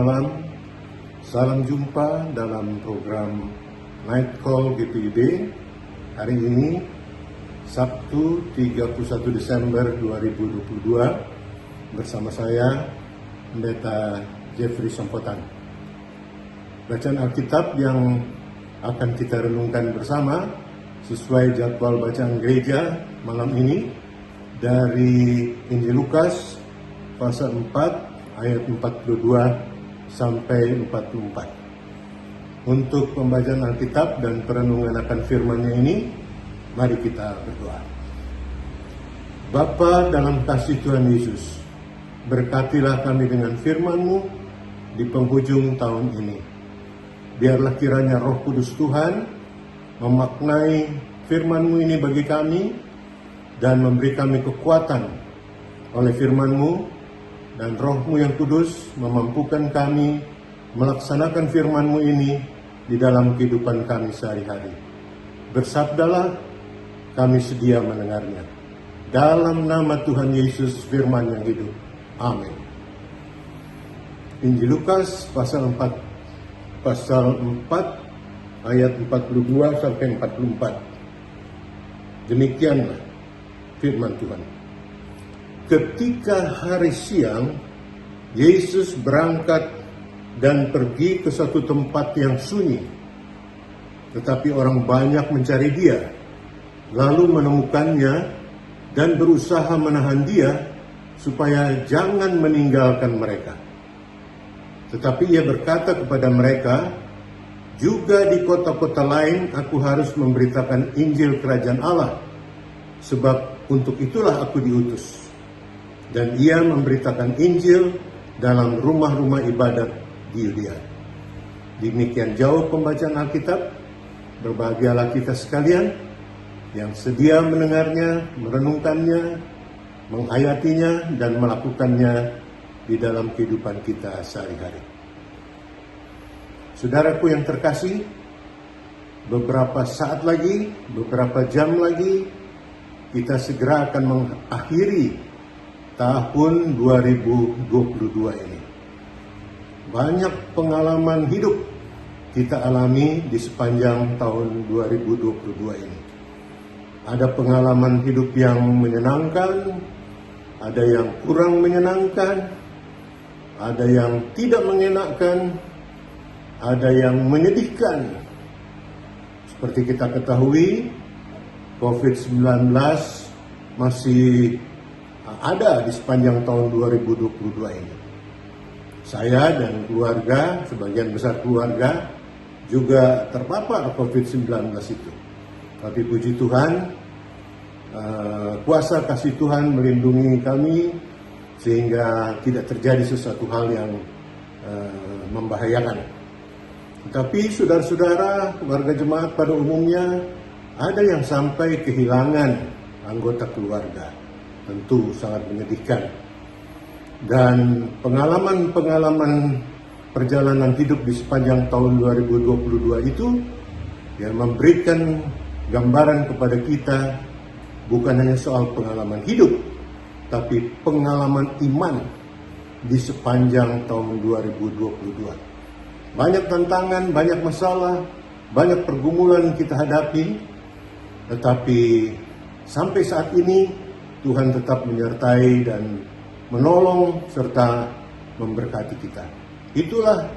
malam, salam jumpa dalam program Night Call GPIB. Hari ini, Sabtu 31 Desember 2022, bersama saya, Pendeta Jeffrey Sompotan. Bacaan Alkitab yang akan kita renungkan bersama, sesuai jadwal bacaan gereja malam ini, dari Injil Lukas, pasal 4, ayat 42 sampai 44. Untuk pembacaan Alkitab dan perenungan akan firman-Nya ini, mari kita berdoa. Bapa dalam kasih Tuhan Yesus, berkatilah kami dengan firman-Mu di penghujung tahun ini. Biarlah kiranya Roh Kudus Tuhan memaknai firman-Mu ini bagi kami dan memberi kami kekuatan oleh firman-Mu, dan Roh-Mu yang kudus memampukan kami melaksanakan firman-Mu ini di dalam kehidupan kami sehari-hari. Bersabdalah, kami sedia mendengarnya. Dalam nama Tuhan Yesus, firman yang hidup. Amin. Injil Lukas pasal 4 ayat 42 sampai 44. Demikianlah firman Tuhan. Ketika hari siang, Yesus berangkat dan pergi ke suatu tempat yang sunyi. Tetapi orang banyak mencari Dia, lalu menemukannya dan berusaha menahan Dia supaya jangan meninggalkan mereka. Tetapi Ia berkata kepada mereka, "Juga di kota-kota lain aku harus memberitakan Injil Kerajaan Allah, sebab untuk itulah aku diutus." Dan Ia memberitakan Injil dalam rumah-rumah ibadat di Yudea. Demikian jauh pembacaan Alkitab. Berbahagialah kita sekalian yang sedia mendengarnya, merenungkannya, menghayatinya, dan melakukannya di dalam kehidupan kita sehari-hari. Saudaraku yang terkasih, beberapa saat lagi, beberapa jam lagi, kita segera akan mengakhiri tahun 2022 ini. Banyak pengalaman hidup kita alami di sepanjang tahun 2022 ini. Ada pengalaman hidup yang menyenangkan, ada yang kurang menyenangkan, ada yang tidak mengenakan, ada yang menyedihkan. Seperti kita ketahui, COVID-19 masih ada di sepanjang tahun 2022 ini. Saya dan keluarga, sebagian besar keluarga, juga terpapar COVID-19 itu. Tapi puji Tuhan, kuasa kasih Tuhan melindungi kami, sehingga tidak terjadi sesuatu hal yang membahayakan. Tetapi saudara-saudara, warga jemaat pada umumnya, ada yang sampai kehilangan anggota keluarga. Tentu sangat menyedihkan. Dan pengalaman-pengalaman perjalanan hidup di sepanjang tahun 2022 itu yang memberikan gambaran kepada kita bukan hanya soal pengalaman hidup, tapi pengalaman iman di sepanjang tahun 2022. Banyak tantangan, banyak masalah, banyak pergumulan kita hadapi, tetapi sampai saat ini Tuhan tetap menyertai dan menolong serta memberkati kita. Itulah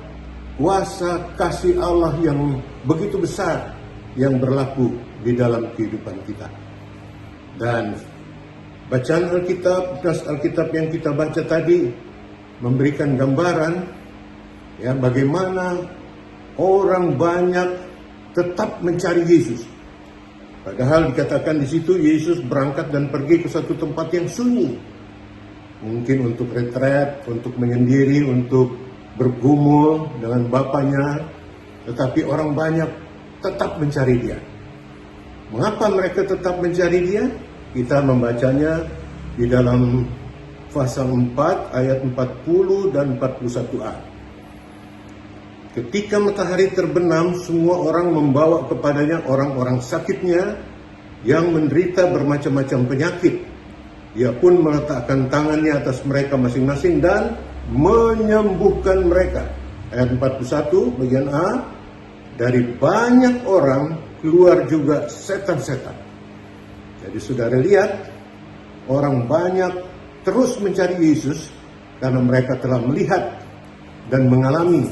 kuasa kasih Allah yang begitu besar yang berlaku di dalam kehidupan kita. Dan bacaan Alkitab, nas Alkitab yang kita baca tadi memberikan gambaran ya bagaimana orang banyak tetap mencari Yesus. Padahal dikatakan di situ Yesus berangkat dan pergi ke satu tempat yang sunyi. Mungkin untuk retret, untuk menyendiri, untuk bergumul dengan Bapaknya. Tetapi orang banyak tetap mencari Dia. Mengapa mereka tetap mencari Dia? Kita membacanya di dalam pasal 4 ayat 40 dan 41a. Ketika matahari terbenam, semua orang membawa kepadanya orang-orang sakitnya yang menderita bermacam-macam penyakit. Ia pun meletakkan tangannya atas mereka masing-masing dan menyembuhkan mereka. Ayat 41 bagian A, dari banyak orang keluar juga setan-setan. Jadi saudara lihat, orang banyak terus mencari Yesus karena mereka telah melihat dan mengalami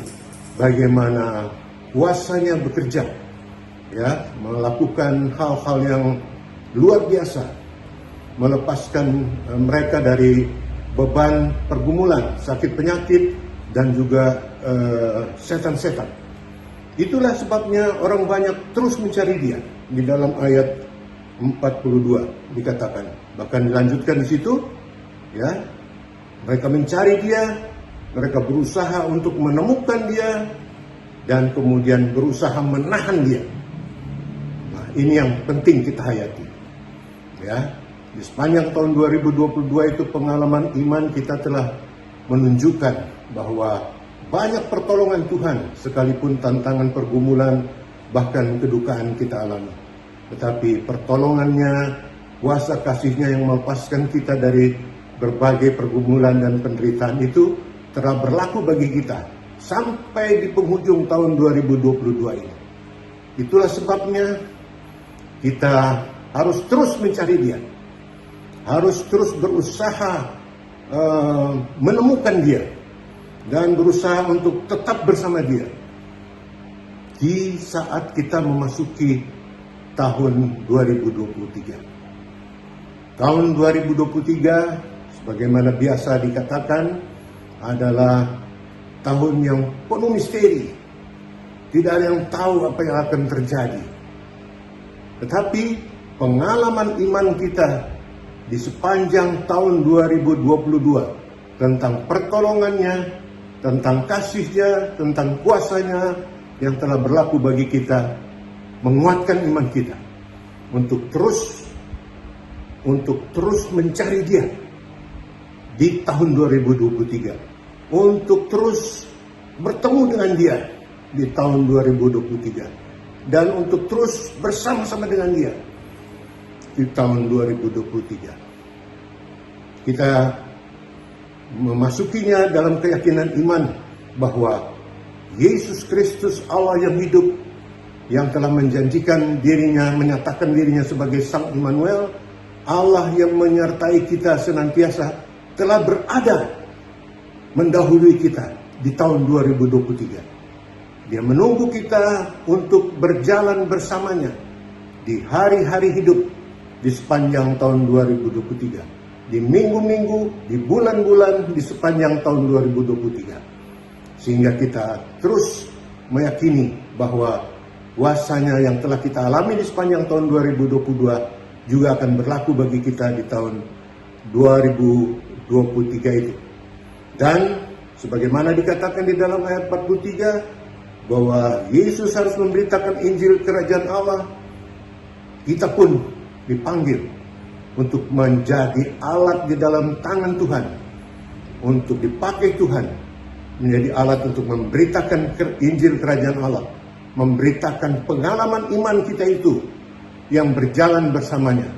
bagaimana kuasanya bekerja, ya, melakukan hal-hal yang luar biasa, melepaskan mereka dari beban pergumulan, sakit penyakit, dan juga setan-setan. Itulah sebabnya orang banyak terus mencari Dia. Di dalam ayat 42 dikatakan, bahkan dilanjutkan di situ, ya, mereka mencari Dia, mereka berusaha untuk menemukan Dia, dan kemudian berusaha menahan Dia. Nah, ini yang penting kita hayati. Ya, di sepanjang tahun 2022 itu pengalaman iman kita telah menunjukkan bahwa banyak pertolongan Tuhan sekalipun tantangan pergumulan bahkan kedukaan kita alami. Tetapi pertolongannya, kuasa kasih-Nya yang melepaskan kita dari berbagai pergumulan dan penderitaan itu telah berlaku bagi kita sampai di penghujung tahun 2022 ini. Itulah sebabnya kita harus terus mencari Dia, harus terus berusaha menemukan Dia, dan berusaha untuk tetap bersama Dia di saat kita memasuki tahun 2023. Tahun 2023 sebagaimana biasa dikatakan adalah tahun yang penuh misteri. Tidak ada yang tahu apa yang akan terjadi. Tetapi pengalaman iman kita di sepanjang tahun 2022 tentang pertolongannya, tentang kasih-Nya, tentang kuasa-Nya yang telah berlaku bagi kita, menguatkan iman kita untuk terus mencari Dia di tahun 2023, untuk terus bertemu dengan Dia di tahun 2023, dan untuk terus bersama-sama dengan Dia di tahun 2023. Kita memasukinya dalam keyakinan iman bahwa Yesus Kristus, Allah yang hidup, yang telah menjanjikan dirinya, menyatakan dirinya sebagai Sang Immanuel, Allah yang menyertai kita senantiasa, telah berada mendahului kita di tahun 2023. Dia menunggu kita untuk berjalan bersamanya di hari-hari hidup di sepanjang tahun 2023. Di minggu-minggu, di bulan-bulan, di sepanjang tahun 2023. Sehingga kita terus meyakini bahwa kuasa-Nya yang telah kita alami di sepanjang tahun 2022 juga akan berlaku bagi kita di tahun 2023 itu. Dan sebagaimana dikatakan di dalam ayat 43 bahwa Yesus harus memberitakan Injil Kerajaan Allah, kita pun dipanggil untuk menjadi alat di dalam tangan Tuhan, untuk dipakai Tuhan menjadi alat untuk memberitakan Injil Kerajaan Allah, memberitakan pengalaman iman kita itu yang berjalan bersamanya,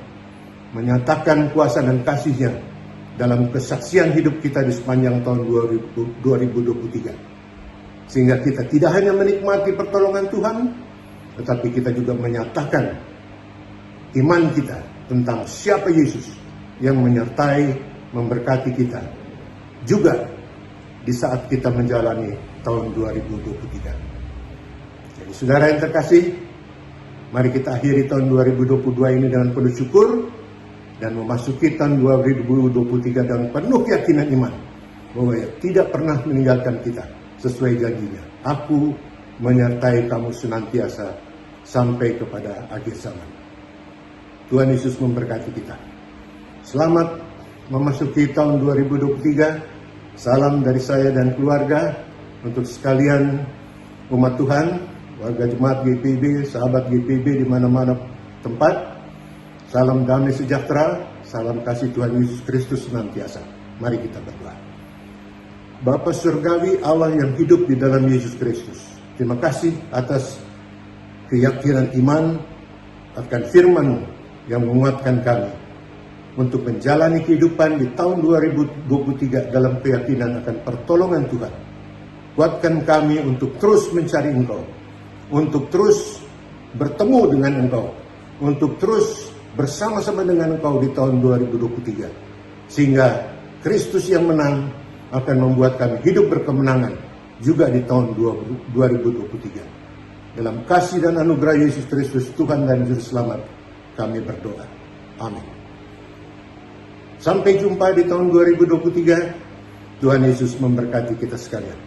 menyatakan kuasa dan kasih-Nya dalam kesaksian hidup kita di sepanjang tahun 2023. Sehingga kita tidak hanya menikmati pertolongan Tuhan, tetapi kita juga menyatakan iman kita tentang siapa Yesus yang menyertai, memberkati kita juga di saat kita menjalani tahun 2023. Jadi saudara yang terkasih, mari kita akhiri tahun 2022 ini dengan penuh syukur dan memasuki tahun 2023 dengan penuh keyakinan iman bahwa Dia tidak pernah meninggalkan kita, sesuai janjinya. Aku menyertai kamu senantiasa sampai kepada akhir zaman. Tuhan Yesus memberkati kita. Selamat memasuki tahun 2023. Salam dari saya dan keluarga untuk sekalian umat Tuhan, warga jemaat GPIB, sahabat GPIB di mana-mana tempat. Salam damai sejahtera, salam kasih Tuhan Yesus Kristus senantiasa. Mari kita berdoa. Bapa surgawi, Allah yang hidup di dalam Yesus Kristus, terima kasih atas keyakinan iman akan firman-Mu yang menguatkan kami untuk menjalani kehidupan di tahun 2023 dalam keyakinan akan pertolongan Tuhan. Kuatkan kami untuk terus mencari Engkau, untuk terus bertemu dengan Engkau, untuk terus bersama-sama dengan Engkau di tahun 2023. Sehingga Kristus yang menang akan membuat kami hidup berkemenangan juga di tahun 2023. Dalam kasih dan anugerah Yesus Kristus, Tuhan dan Juru Selamat, kami berdoa. Amin. Sampai jumpa di tahun 2023. Tuhan Yesus memberkati kita sekalian.